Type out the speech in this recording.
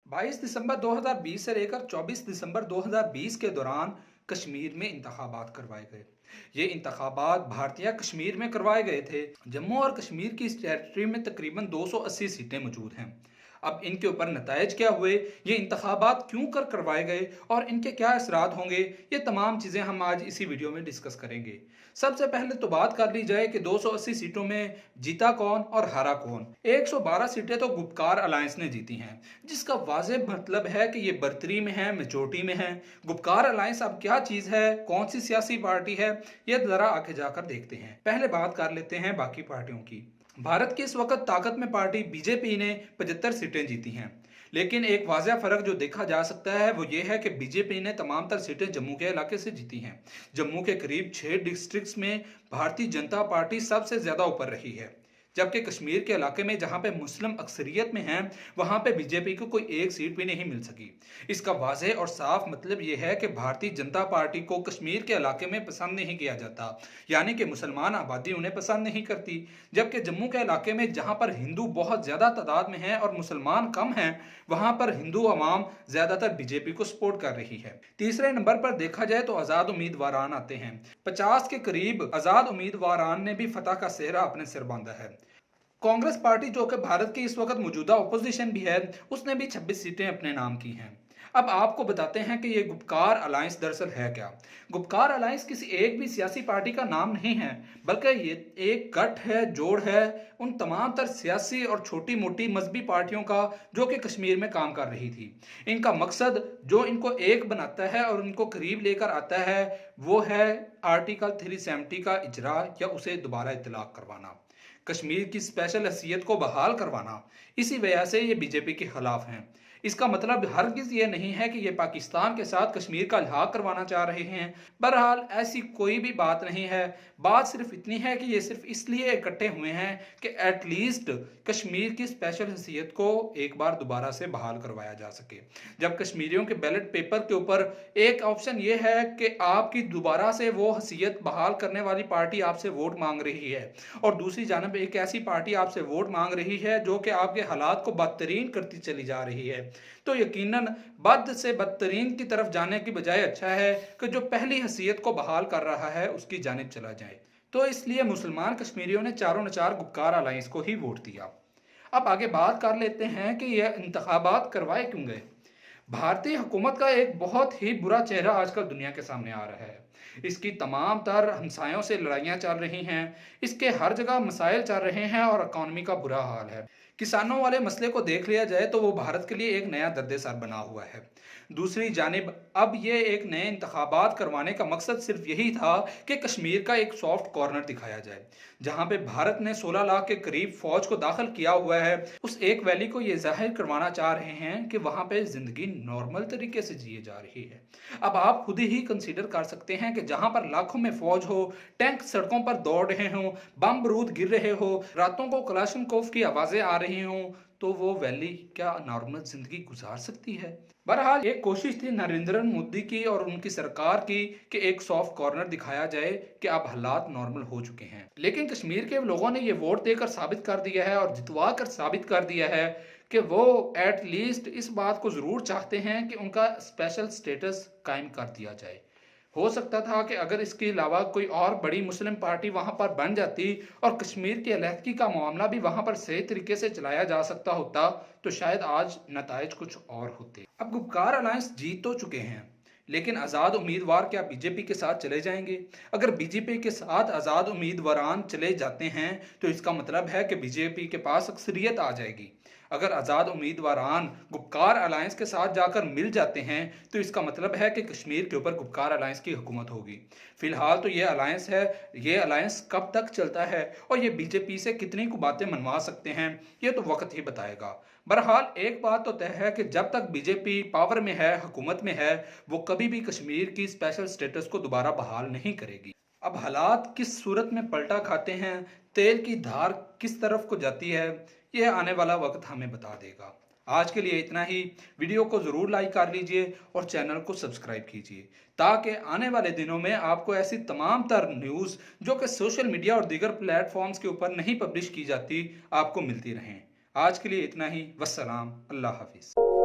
22 दिसंबर 2020 से लेकर 24 दिसंबर 2020 के दौरान कश्मीर में इंतखाबात करवाए गए। ये इंतखाबात भारतीय कश्मीर में करवाए गए थे। जम्मू और कश्मीर की इस टेरिटरी में तकरीबन 280 सीटें मौजूद हैं। अब इनके ऊपर नतायज क्या हुए, ये इंतखाबात क्यों करवाए गए और इनके क्या असरात होंगे, ये तमाम चीज़ें हम आज इसी वीडियो में डिस्कस करेंगे। सबसे पहले तो बात कर ली जाए कि 280 सीटों में जीता कौन और हारा कौन। 112 सीटें तो गुपकार अलायंस ने जीती हैं, जिसका वाज़ेह मतलब है कि ये बर्तरी में है, मेजोरिटी में है। गुपकार अलायंस अब क्या चीज़ है, कौन सी सियासी पार्टी है, ये ज़रा आगे जाकर देखते हैं। पहले बात कर लेते हैं बाकी पार्टियों की। भारत की इस वक्त ताकत में पार्टी बीजेपी ने 75 सीटें जीती हैं, लेकिन एक वाज़ह फ़र्क जो देखा जा सकता है वो ये है कि बीजेपी ने तमाम तर सीटें जम्मू के इलाके से जीती हैं। जम्मू के करीब 6 डिस्ट्रिक्ट्स में भारतीय जनता पार्टी सबसे ज़्यादा ऊपर रही है, जबकि कश्मीर के इलाके में जहां पे मुस्लिम अक्सरियत में है वहां पे बीजेपी को कोई एक सीट भी नहीं मिल सकी। इसका वाज़ेह और साफ मतलब यह है कि भारतीय जनता पार्टी को कश्मीर के इलाके में पसंद नहीं किया जाता, यानी कि मुसलमान आबादी उन्हें पसंद नहीं करती। जबकि जम्मू के इलाके में जहां पर हिंदू बहुत ज़्यादा तादाद में है और मुसलमान कम हैं, वहां पर हिंदू अवाम ज़्यादातर बीजेपी को सपोर्ट कर रही है। तीसरे नंबर पर देखा जाए तो आज़ाद उम्मीदवारान आते हैं। 50 के करीब आज़ाद उम्मीदवारान ने भी फतह का सेहरा अपने सिर बांधा है। कांग्रेस पार्टी जो कि भारत की इस वक्त मौजूदा ओपोजिशन भी है, उसने भी 26 सीटें अपने नाम की हैं। अब आपको बताते हैं कि ये गुपकार अलायंस दरअसल है क्या। गुपकार अलायंस किसी एक भी सियासी पार्टी का नाम नहीं है, बल्कि ये एक गठ है, जोड़ है उन तमाम तर सियासी और छोटी मोटी मजहबी पार्टियों का जो कि कश्मीर में काम कर रही थी। इनका मकसद जो इनको एक बनाता है और इनको करीब लेकर आता है वो है आर्टिकल 370 का इजरा या उसे दोबारा इतलाक करवाना, कश्मीर की स्पेशल हैसियत को बहाल करवाना। इसी वजह से ये बीजेपी के खिलाफ हैं। इसका मतलब हरगिज ये नहीं है कि ये पाकिस्तान के साथ कश्मीर का लिहाज करवाना चाह रहे हैं। बहरहाल ऐसी कोई भी बात नहीं है। बात सिर्फ इतनी है कि ये सिर्फ इसलिए इकट्ठे हुए हैं कि एटलीस्ट कश्मीर की स्पेशल हैसियत को एक बार दोबारा से बहाल करवाया जा सके। जब कश्मीरियों के बैलेट पेपर के ऊपर एक ऑप्शन ये है कि आपकी दोबारा से वो हैसियत बहाल करने वाली पार्टी आपसे वोट मांग रही है और दूसरी जानब एक ऐसी पार्टी आपसे वोट मांग रही है जो कि आपके हालात को बदतरीन करती चली जा रही है, तो यकीनन बद से बदतरीन की तरफ जाने की बजाय अच्छा है कि जो पहली हैसियत को बहाल कर रहा है उसकी जानिब चला जाए। तो इसलिए मुसलमान कश्मीरियों ने चारों ने चार गुपकार अलायंस को ही वोट दिया। अब आगे बात कर लेते हैं कि यह इंतखाबात करवाए क्यों गए। भारतीय हुकूमत का एक बहुत ही बुरा चेहरा आजकल दुनिया के सामने आ रहा है। इसकी तमाम तर हमसायों से लड़ाइयाँ चल रही हैं, इसके हर जगह मसाइल चल रहे हैं और इकॉनमी का बुरा हाल है। किसानों वाले मसले को देख लिया जाए तो वो भारत के लिए एक नया दर्द-ए-सर बना हुआ है। दूसरी जानिब अब ये एक नए इंतखाबात करवाने का मकसद सिर्फ यही था कि कश्मीर का एक सॉफ्ट कॉर्नर दिखाया जाए, जहां पे भारत ने 16 लाख के करीब फौज को दाखिल किया हुआ है। उस एक वैली को ये जाहिर करवाना चाह रहे हैं कि वहां पे जिंदगी नॉर्मल तरीके से जिए जा रही है। अब आप खुद ही कंसीडर कर सकते हैं कि जहां पर लाखों में फौज हो, टैंक सड़कों पर दौड़ रहे हों, बम बारूद गिर रहे हो, रातों को कलाशनकोव की आवाजें आ रही हों, तो वो वैली क्या नॉर्मल जिंदगी गुजार सकती है। बहरहाल एक कोशिश थी नरेंद्र मोदी की और उनकी सरकार की कि एक सॉफ्ट कॉर्नर दिखाया जाए कि अब हालात नॉर्मल हो चुके हैं, लेकिन कश्मीर के लोगों ने ये वोट देकर साबित कर दिया है और जितवा कर साबित कर दिया है कि वो एटलीस्ट इस बात को ज़रूर चाहते हैं कि उनका स्पेशल स्टेटस कायम कर दिया जाए। हो सकता था कि अगर इसके अलावा कोई और बड़ी मुस्लिम पार्टी वहां पर बन जाती और कश्मीर की अलहदगी का मामला भी वहां पर सही तरीके से चलाया जा सकता होता तो शायद आज नतायज कुछ और होते। अब गुपकार अलायंस जीत तो चुके हैं, लेकिन आज़ाद उम्मीदवार क्या बीजेपी के साथ चले जाएंगे? अगर बीजेपी के साथ आज़ाद उम्मीदवारान चले जाते हैं तो इसका मतलब है कि बीजेपी के पास अक्सरियत आ जाएगी। अगर आज़ाद उम्मीदवारान गुपकार अलायंस के साथ जाकर मिल जाते हैं तो इसका मतलब है कि कश्मीर के ऊपर गुपकार अलायंस की हुकूमत होगी। फिलहाल तो ये अलायंस है, ये अलायंस कब तक चलता है और ये बीजेपी से कितनी को बातें मनवा सकते हैं ये तो वक्त ही बताएगा। बहरहाल एक बात तो तय है कि जब तक बीजेपी पावर में है, हुकूमत में है, वो कभी भी कश्मीर की स्पेशल स्टेटस को दोबारा बहाल नहीं करेगी। अब हालात किस सूरत में पलटा खाते हैं, तेल की धार किस तरफ को जाती है, यह आने वाला वक्त हमें बता देगा। आज के लिए इतना ही। वीडियो को ज़रूर लाइक कर लीजिए और चैनल को सब्सक्राइब कीजिए ताकि आने वाले दिनों में आपको ऐसी तमाम तर न्यूज़ जो कि सोशल मीडिया और दीगर प्लेटफॉर्म्स के ऊपर नहीं पब्लिश की जाती आपको मिलती रहें। आज के लिए इतना ही। वस्सलाम, अल्लाह हाफिज़।